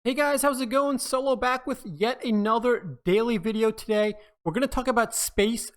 Hey guys, how's it going? Solo back with yet another daily video today. We're going to talk about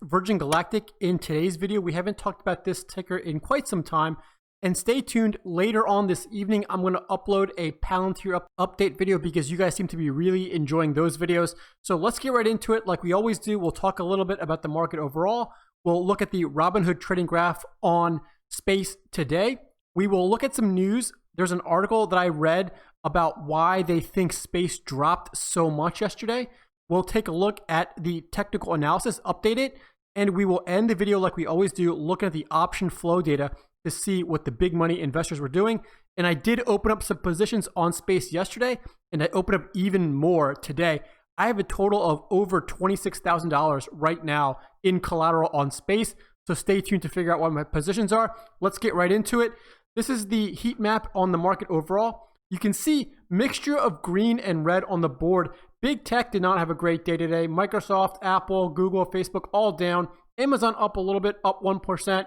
Virgin Galactic in today's video. We haven't talked about this ticker in quite some time. And stay tuned, later on this evening, I'm going to upload a Palantir update video because you guys seem to be really enjoying those videos. So let's get right into it. Like we always do, we'll talk a little bit about the market overall. We'll look at the Robinhood trading graph on Space today. We will look at some news. There's an article that I read about why they think space dropped so much yesterday. We'll take a look at the technical analysis, update it, and we will end the video like we always do, looking at the option flow data to see what the big money investors were doing. And I did open up some positions on space yesterday, and I opened up even more today. I have a total of over $26,000 right now in collateral on space. So stay tuned to figure out what my positions are. Let's get right into it. This is the heat map on the market overall. You can see mixture of green and red on the board. Big tech did not have a great day today. Microsoft, Apple, Google, Facebook, all down. Amazon up a little bit, up 1%.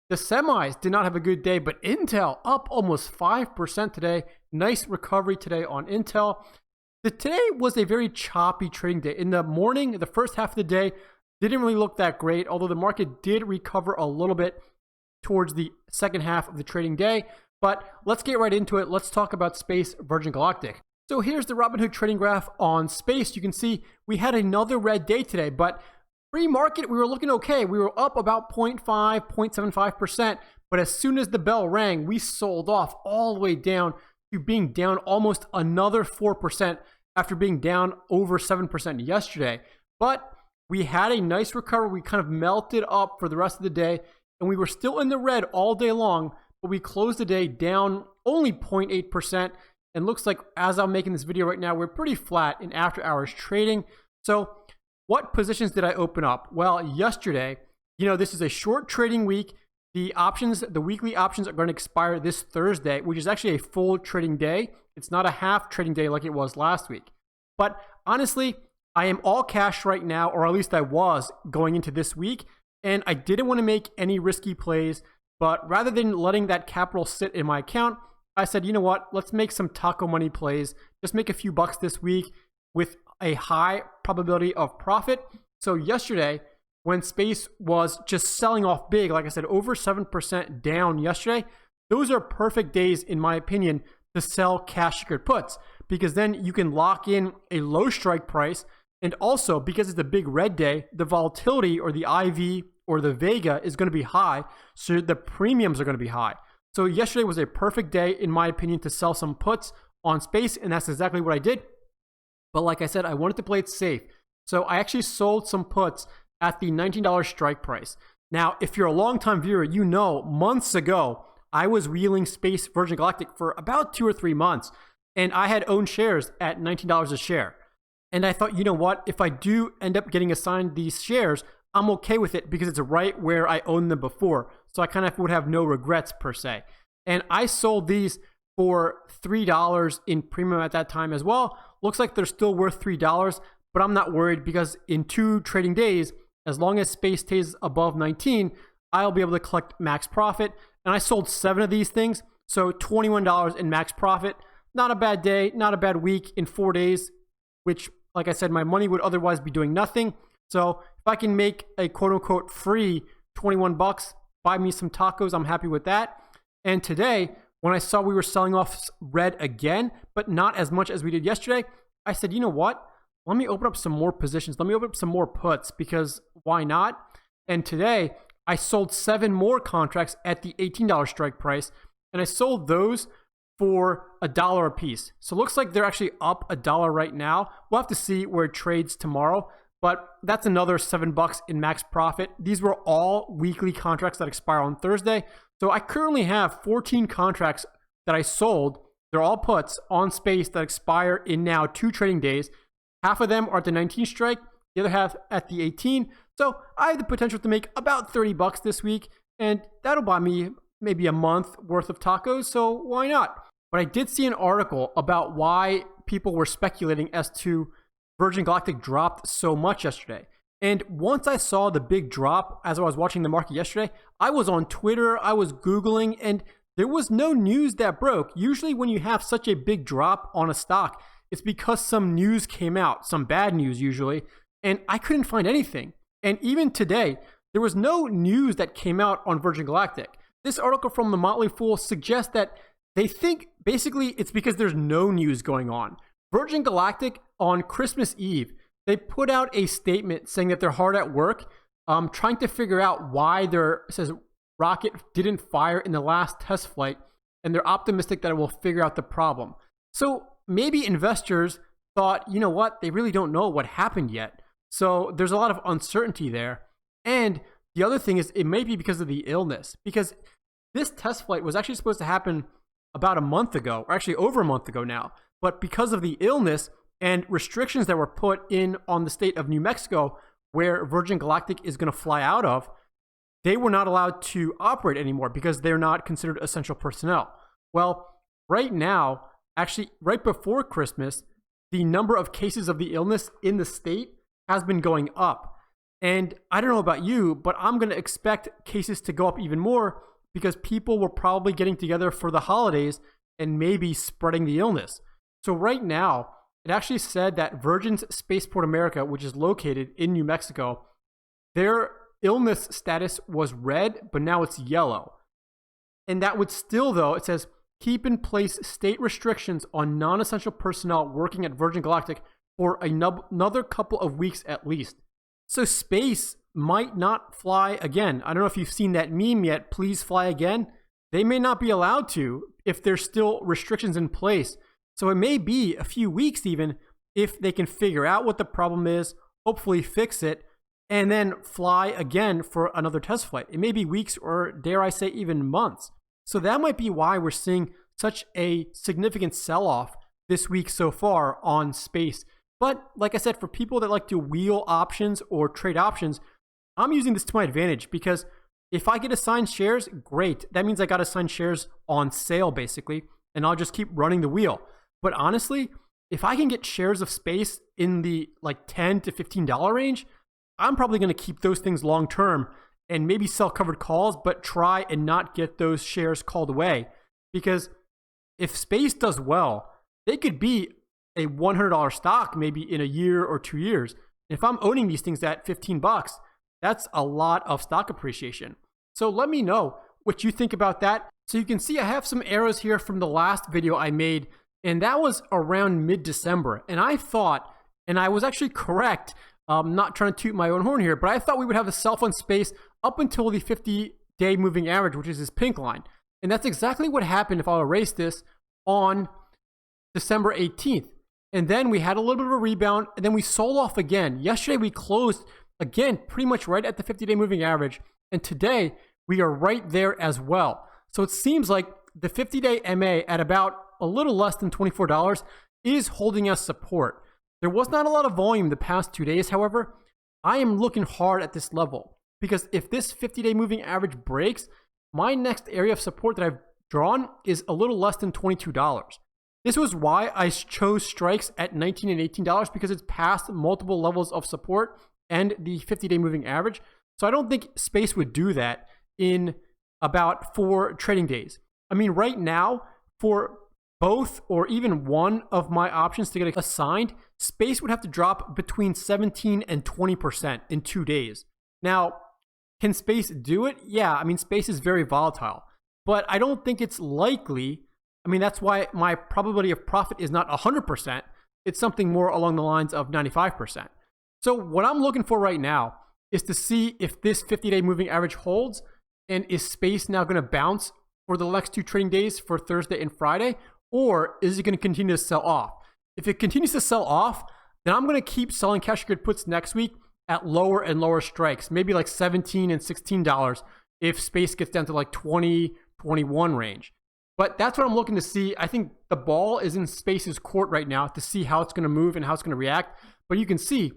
The semis did not have a good day, but Intel up almost 5% today. Nice recovery today on Intel. Today was a very choppy trading day. In the morning, the first half of the day didn't really look that great, although the market did recover a little bit towards the second half of the trading day. But let's get right into it. Let's talk about Virgin Galactic. So here's the Robinhood trading graph on space. You can see we had another red day today, but pre-market we were looking okay. We were up about 0.5, 0.75%, but as soon as the bell rang, we sold off all the way down to being down almost another 4% after being down over 7% yesterday. But we had a nice recovery. We kind of melted up for the rest of the day, and we were still in the red all day long. But we closed the day down only 0.8%, and looks like as I'm making this video right now, we're pretty flat in after hours trading. So what positions did I open up? Well, yesterday, this is a short trading week. The weekly options are going to expire this Thursday, which is actually a full trading day. It's not a half trading day like it was last week. But honestly, I am all cash right now, or at least I was going into this week, and I didn't want to make any risky plays. But rather than letting that capital sit in my account, I said, you know what, let's make some taco money plays. Just make a few bucks this week with a high probability of profit. So yesterday, when space was just selling off big, like I said, over 7% down yesterday, those are perfect days, in my opinion, to sell cash secured puts, because then you can lock in a low strike price. And also, because it's a big red day, the volatility or the IV or the Vega is going to be high, so the premiums are going to be high. So yesterday was a perfect day, in my opinion, to sell some puts on space, and that's exactly what I did. But like I said, I wanted to play it safe. So I actually sold some puts at the $19 strike price. Now, if you're a longtime viewer, you know months ago, I was wheeling Virgin Galactic for about 2 or 3 months, and I had owned shares at $19 a share. And I thought, you know what, if I do end up getting assigned these shares, I'm okay with it because it's right where I owned them before. So I kind of would have no regrets per se. And I sold these for $3 in premium at that time as well. Looks like they're still worth $3, but I'm not worried because in 2 trading days, as long as space stays above 19, I'll be able to collect max profit. And I sold 7 of these things, so $21 in max profit. Not a bad day, not a bad week in 4 days, which, like I said, my money would otherwise be doing nothing. So if I can make a quote-unquote free 21 bucks, buy me some tacos, I'm happy with that. And today, when I saw we were selling off red again, but not as much as we did yesterday, I said, you know what? Let me open up some more positions. Let me open up some more puts, because why not? And today, I sold 7 more contracts at the $18 strike price, and I sold those for $1 a piece. So it looks like they're actually up $1 right now. We'll have to see where it trades tomorrow. But that's another $7 in max profit. These were all weekly contracts that expire on Thursday. So I currently have 14 contracts that I sold. They're all puts on space that expire in now 2 trading days. Half of them are at the 19 strike, the other half at the 18. So I have the potential to make about $30 this week, and that'll buy me maybe a month worth of tacos. So why not? But I did see an article about why people were speculating as to Virgin Galactic dropped so much yesterday. And once I saw the big drop as I was watching the market yesterday, I was on Twitter, I was Googling, and there was no news that broke. Usually when you have such a big drop on a stock, it's because some news came out, some bad news usually, and I couldn't find anything. And even today, there was no news that came out on Virgin Galactic. This article from the Motley Fool suggests that they think basically it's because there's no news going on. Virgin Galactic on Christmas Eve, they put out a statement saying that they're hard at work, trying to figure out why their rocket didn't fire in the last test flight, and they're optimistic that it will figure out the problem. So maybe investors thought, you know what, they really don't know what happened yet. So there's a lot of uncertainty there. And the other thing is it may be because of the illness, because this test flight was actually supposed to happen about a month ago, or actually over a month ago now. But because of the illness and restrictions that were put in on the state of New Mexico, where Virgin Galactic is going to fly out of, they were not allowed to operate anymore because they're not considered essential personnel. Well, right now, actually right before Christmas, the number of cases of the illness in the state has been going up. And I don't know about you, but I'm going to expect cases to go up even more because people were probably getting together for the holidays and maybe spreading the illness. So right now, it actually said that Virgin's Spaceport America, which is located in New Mexico, their illness status was red, but now it's yellow. And that would still, though, it says, keep in place state restrictions on non-essential personnel working at Virgin Galactic for another couple of weeks at least. So space might not fly again. I don't know if you've seen that meme yet, please fly again. They may not be allowed to if there's still restrictions in place. So it may be a few weeks even if they can figure out what the problem is, hopefully fix it, and then fly again for another test flight. It may be weeks or, dare I say, even months. So that might be why we're seeing such a significant sell-off this week so far on space. But like I said, for people that like to wheel options or trade options, I'm using this to my advantage because if I get assigned shares, great. That means I got assigned shares on sale basically, and I'll just keep running the wheel. But honestly, if I can get shares of space in the like $10 to $15 range, I'm probably going to keep those things long term and maybe sell covered calls, but try and not get those shares called away. Because if space does well, they could be a $100 stock maybe in a year or 2 years. If I'm owning these things at $15, that's a lot of stock appreciation. So let me know what you think about that. So you can see I have some arrows here from the last video I made, and that was around mid-December. And I thought, and I was actually correct, not trying to toot my own horn here, but I thought we would have a sell on space up until the 50-day moving average, which is this pink line. And that's exactly what happened if I'll erase this on December 18th. And then we had a little bit of a rebound, and then we sold off again. Yesterday we closed again pretty much right at the 50-day moving average, and today we are right there as well. So it seems like the 50-day MA at about a little less than $24 is holding us support. There was not a lot of volume the past 2 days, however. I am looking hard at this level because if this 50-day moving average breaks, my next area of support that I've drawn is a little less than $22. This was why I chose strikes at $19 and $18 because it's past multiple levels of support and the 50-day moving average. So I don't think space would do that in about 4 trading days. I mean, right now, for both or even one of my options to get assigned, space would have to drop between 17 and 20% in 2 days. Now, can space do it? Yeah, I mean, space is very volatile, but I don't think it's likely. I mean, that's why my probability of profit is not 100%. It's something more along the lines of 95%. So what I'm looking for right now is to see if this 50-day moving average holds, and is space now going to bounce for the next 2 trading days for Thursday and Friday, or is it going to continue to sell off? If it continues to sell off, then I'm going to keep selling cash grid puts next week at lower and lower strikes, maybe like $17 and $16 if space gets down to like 20, 21 range. But that's what I'm looking to see. I think the ball is in space's court right now to see how it's going to move and how it's going to react. But you can see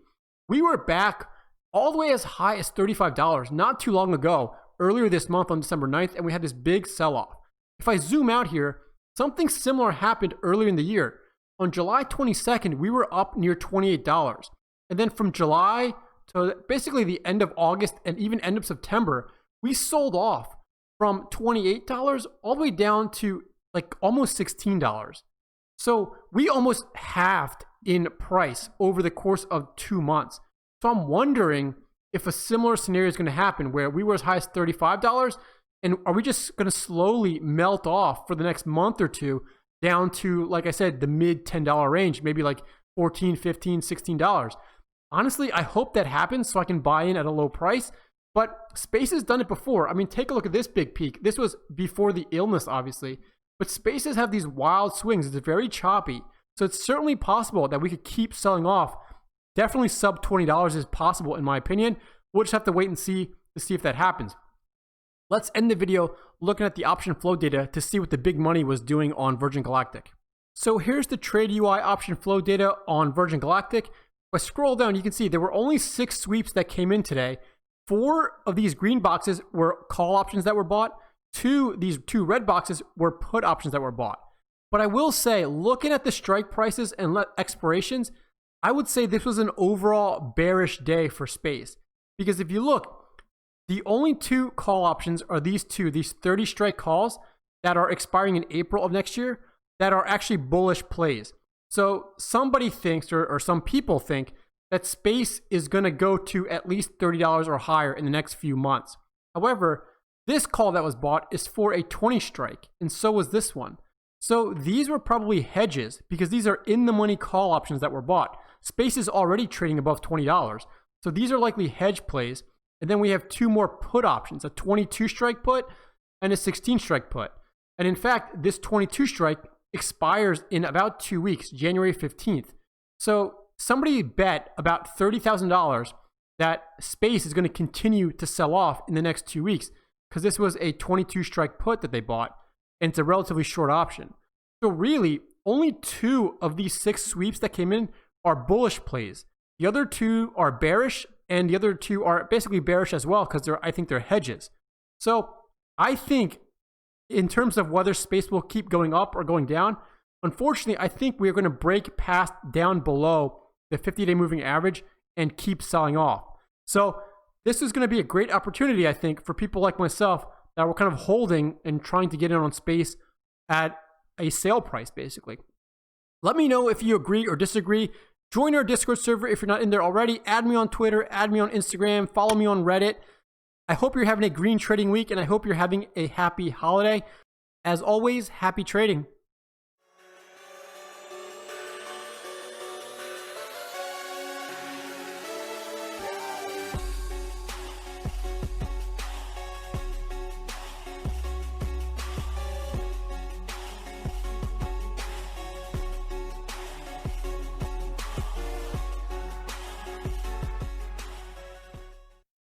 we were back all the way as high as $35 not too long ago, earlier this month on December 9th, and we had this big sell-off. If I zoom out here, something similar happened earlier in the year. On July 22nd, we were up near $28. And then from July to basically the end of August and even end of September, we sold off from $28 all the way down to like almost $16. So we almost halved in price over the course of 2 months. So I'm wondering if a similar scenario is going to happen where we were as high as $35, and are we just going to slowly melt off for the next month or two down to, like I said, the mid $10 range, maybe like $14, $15, $16. Honestly, I hope that happens so I can buy in at a low price. But Space has done it before. I mean, take a look at this big peak. This was before the illness, obviously. But Spaces have these wild swings. It's very choppy. So it's certainly possible that we could keep selling off. Definitely sub $20 is possible, in my opinion. We'll just have to wait and see to see if that happens. Let's end the video looking at the option flow data to see what the big money was doing on Virgin Galactic. So here's the trade UI option flow data on Virgin Galactic. If I scroll down, you can see there were only 6 sweeps that came in today. 4 of these green boxes were call options that were bought. These two red boxes were put options that were bought. But I will say, looking at the strike prices and expirations, I would say this was an overall bearish day for Space. Because if you look, the only 2 call options are these 30 strike calls that are expiring in April of next year that are actually bullish plays. So somebody thinks, or some people think, that Space is going to go to at least $30 or higher in the next few months. However, this call that was bought is for a 20 strike, and so was this one. So these were probably hedges because these are in the money call options that were bought. Space is already trading above $20. So these are likely hedge plays. And then we have 2 more put options, a 22 strike put and a 16 strike put. And in fact, this 22 strike expires in about 2 weeks, January 15th. So somebody bet about $30,000 that Space is going to continue to sell off in the next 2 weeks because this was a 22 strike put that they bought, and it's a relatively short option. So really, only 2 of these 6 sweeps that came in are bullish plays. The other 2 are bearish, and the other 2 are basically bearish as well because I think they're hedges. So I think in terms of whether Space will keep going up or going down, unfortunately, I think we're going to break past down below the 50-day moving average and keep selling off. So this is going to be a great opportunity, I think, for people like myself that were kind of holding and trying to get in on Space at a sale price, basically. Let me know if you agree or disagree. Join our Discord server if you're not in there already. Add me on Twitter, add me on Instagram, follow me on Reddit. I hope you're having a green trading week, and I hope you're having a happy holiday. As always, happy trading.